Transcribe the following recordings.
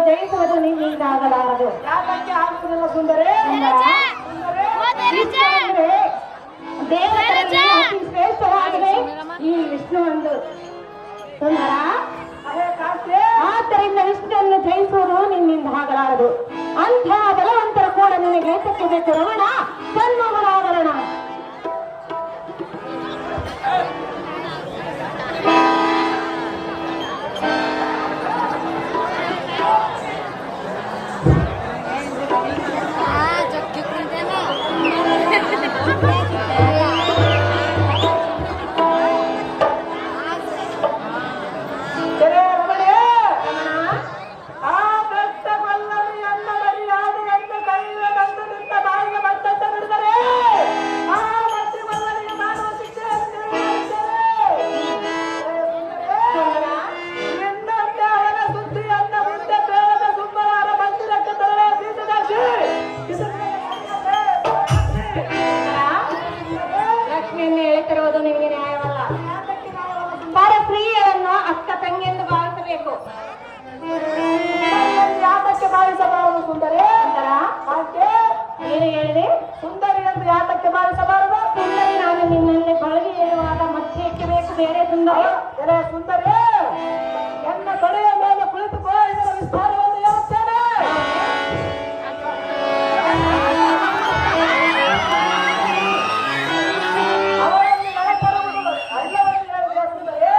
ಜಯಿಸುವುದು ನಿನ್ನಿಂದಾಗಲಾರದು. ಯಾಕಕ್ಕೆ ಆಗುವುದಿಲ್ಲ ಸುಂದರಿ? ದೇವರಲ್ಲಿ ಅತಿ ಶ್ರೇಷ್ಠವಾಗಿದೆ ಈ ವಿಷ್ಣು ಒಂದು ಸುಂದರ. ಆದ್ದರಿಂದ ವಿಷ್ಣುವನ್ನು ಜಯಿಸುವುದು ನಿನ್ನಿಂದ ಆಗಲಾರದು. ಅಂಥ ಬಲವಂತರ ಕೂಡ ನಿನಗೆ ಸಿಕ್ಕಬೇಕು ರಮಣ, ಸನ್ಮೋಹನಾವರಣ. ಲಕ್ಷ್ಮಿಯನ್ನು ಎಳೆತಿರುವುದು ನಿಮಗೆ ನ್ಯಾಯವಲ್ಲ. ಪರಸ್ತ್ರೀಯರನ್ನು ಅಕ್ಕ ತಂಗಿಯೆಂದು ಭಾವಿಸಬೇಕು. ಯಾತಕ್ಕೆ ಭಾವಿಸಬಾರದು ಸುಂದರಿ? ಏನು ಹೇಳಿದೆ? ಸುಂದರಿ ಎಂದು ಯಾತಕ್ಕೆ ಭಾವಿಸಬಾರದು? ಸುಂದರಿ ನಾನು ನಿನ್ನಲ್ಲಿ ಬಳಲಿ ಏಳುವಾಗ ಮತ್ತೆ ಎಕ್ಕಬೇಕು ಬೇರೆ ಸುಂದರಿ. ಸುಂದರಿ ಎನ್ನ ತೊಡೆಯ ಮೇಲೆ ಕುಳಿತುಕೋ, ಇದರ ವಿಸ್ತಾರವನ್ನು ಹೇಳುತ್ತೇನೆ. ಅವರಲ್ಲಿ ಮನೆ ತರುವುದು ಎಲ್ಲವನ್ನು ಹೇಳಿದೆ ಸುಂದರಿ.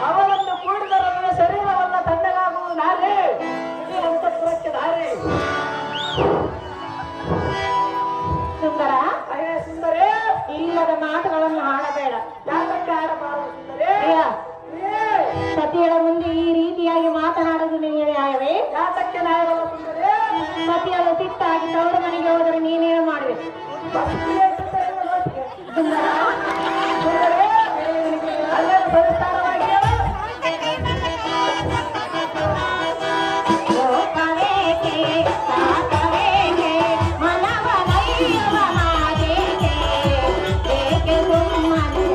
ಅವನನ್ನು ಕೂಡಿದರವನ ಶರೀರವನ್ನ ತಣ್ಣಗಾಗುವುದು ನಾರೇ, ಇಡೀ ಅಂತಃಪುರಕ್ಕೆ ದಾರಿ. ಸುಂದರ, ಸುಂದರಿ ಇಲ್ಲದ ಮಾತುಗಳನ್ನು ಆಡಬೇಡ. ಯಾತಕ್ಕೆ ಆಡಬಾರದು ಸುಂದರಿ? ಸತಿಯರ ಮುಂದೆ ಈ ರೀತಿಯಾಗಿ ಮಾತನಾಡುವುದು ನಿಮಗೆ ನ್ಯಾಯವೇ? ಯಾತಕ್ಕೆ ನ್ಯಾಯವಲ್ಲ ಸುಂದರಿ? ಸತಿಯರು ಸಿಟ್ಟಾಗಿ ತವರು ಮನೆಗೆ ಹೋದರೆ ನೀನೇನು ಮಾಡಬೇಕು? ಸುಂದರ, ಅಲ್ಲೇ ಪರಿಸ್ತಾರವಾಗಿ ಹೇಳು. ಲೋಕವೇಕೆ ಸಾಕವೇಕೆ ಮನವನಯ್ಯುವ ಮಾತೇಕೆ ಏಕೆ ಸುಮ್ಮನೆ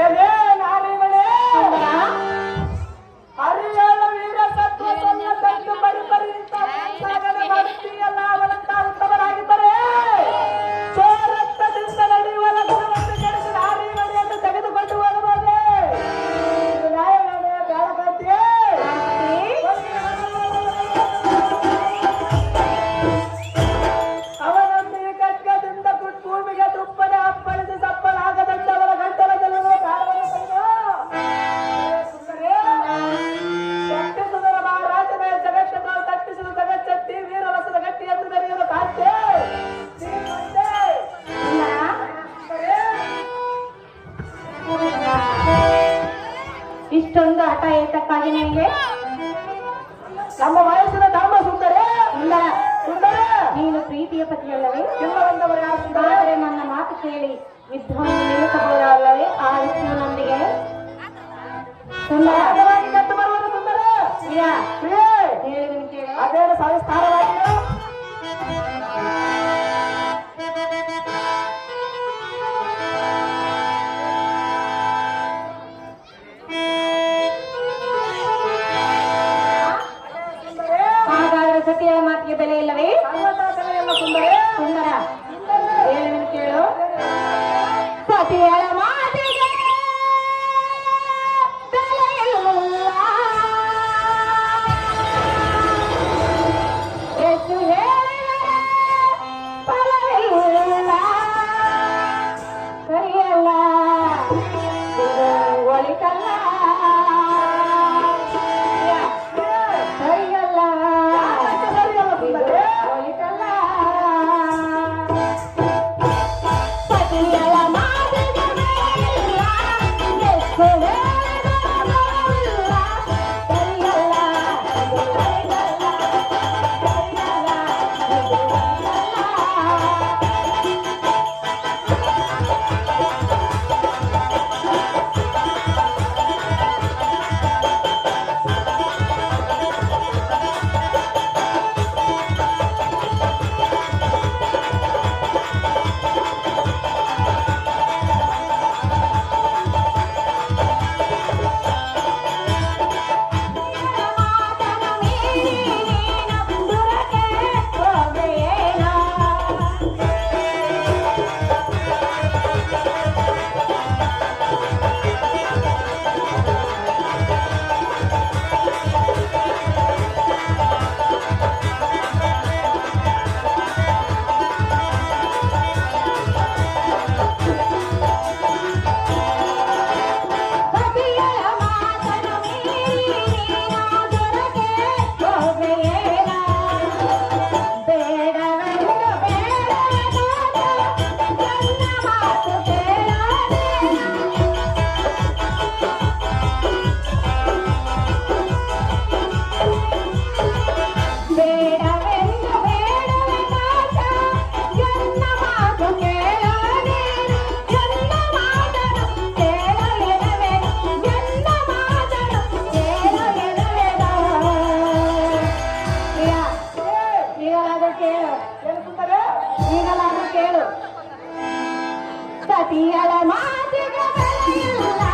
ಎಲೆ ನಾಡಿಗಳೇ, ಹರಿಯಾಳ ವೀರ ಸತ್ವ ಸನ್ನದ್ಧಂದು ಪರಿಪರಿತ ಸಾಧನೆ ಮಾಡುತ್ತೀಯಲ್ಲ, ಅವರಂತಾಗುತ್ತವರಾಗಿದ್ದರೆ ಸ್ವರಕ್ತದಿಂದ ನಡೆಯುವ ಲಗ್ನವನ್ನು ಕೆಡಿಸಿ ನಾಡಿಗಳಿಯನ್ನು ತೆಗೆದುಕೊಂಡು ಹೋಗಬಹುದೇ? ಇದು ನ್ಯಾಯವೇ? ಬೇಡ ಬರ್ತೀಯೇ? ಅವನೊಂದಿಗೆ ಖಡ್ಗದಿಂದ ಭೂಮಿಗೆ ತುಪ್ಪನೆ ಅಪ್ಪಳಿಸಿ ಸಪ್ಪಲಾಗದಂತವರ ಗಂಟಲದಲ್ಲೂ ಕಾಲವನ್ನು ತಪ್ಪಿಸುವುದರ ಮಹಾರಾಜನ ಜಗತ್ತನ್ನು ತಪ್ಪಿಸಿದ ಜಗಚ್ಚತ್ತಿ ವೀರರಸದ ಗಟ್ಟಿಯನ್ನು ಬೆರೆಯಲು ಕಾಂತೆ ಇಷ್ಟೊಂದು ಹಠ ಏತಕ್ಕಾಗಿ ನಿನಗೆ? ನಮ್ಮ ವಯಸ್ಸಿನ ಧರ್ಮ ಸುಂದರ ಸುಂದರ, ಸುಂದರ ನೀನು ಪ್ರೀತಿಯ ಪತಿಯಲ್ಲವೇ? ಇಲ್ಲವೆಂದವರು ಯಾರು ಸುಂದರ? ಆದರೆ ನನ್ನ ಮಾತು ಕೇಳಿ ಯುದ್ಧವನ್ನು ನಿಲ್ಲಿಸಬಹುದಲ್ಲವೇ ಆ ವಿಷ್ಣುನೊಂದಿಗೆ? ಸುಂದರ, ಸಹಜವಾಗಿ ಕಟ್ಟು ಬರುವುದು ಸುಂದರ. ಪ್ರಿಯ, ಪ್ರಿಯೆ, ಹೇಳಿದನು ಕೇಳು. ಅದೇನು ಸವಿಸ್ತಾರವಾಗಿಯೋ? ಹಾಗಾದರೆ ಸತಿಯ ಮಾತಿಗೆ ಬೆಲೆ ಇಲ್ಲವೇ? ಸರ್ವದಾಸನೆಯಲ್ಲ ಸುಂದರ. ಸುಂದರ, ಹೇಳಿದನು ಕೇಳು. ಸತಿಯಳ ಮಾತಿಗೆ ಬೆಲೆಯಿಲ್ಲ. ಎಷ್ಟು ಹೇಳಿದರೆ ಫಲವಿಲ್ಲ. ಸರಿಯಲ್ಲ, ಇದು ಒಳಿತಲ್ಲ. ಸರಿಯಲ್ಲ, ಸರಿಯಲ್ಲ ಸುಂದರ. ಒಳಿತಲ್ಲ. ಸತಿಯಳ ಮಾತಿಗೆ ಬೆಲೆಯಿಲ್ಲ. ಎಷ್ಟು ಹೇಳಿದರೂ ಫಲವಿಲ್ಲ. ಸರಿಯಲ್ಲ, ಇದು ಒಳಿತಲ್ಲ. ಸರಿಯಲ್ಲ, ಇದು ಒಳಿತಲ್ಲ. ಮಾತನು ಮೀರಿ ನೀನು ದೂರಕ್ಕೆ ಹೋಗೆಯೇನೋ? ಸತಿಯಳ ಮಾತನು ಮೀರಿ ನೀನು ದೂರಕ್ಕೆ ಹೋಗೆಯೇನೋ? ಬೇಡವೆಂದು ಬೇಡವೆಂದು ನನ್ನ ಮಾತು ಕೇಳಲೇನೋ? ಬೇಡವೆಂದು ಬೇಡವೆಂದು ನನ್ನ ಮಾತು ಕೇಳಲೇನು? ನನ್ನ ಮಾತನು ಕೇಳಲೆನವೆ? ನನ್ನ ಮಾತನು ಕೇಳಲೆನವೆನೋ? ಪ್ರಿಯ, ಈಗಲಾದರೂ ಕೇಳು. ಏನು ಸುಂದರ? ಈಗಲಾದರೂ ಕೇಳು. ಸತಿಯಳ ಮಾತಿಗೆ ಬೆಲೆಯಿಲ್ಲ.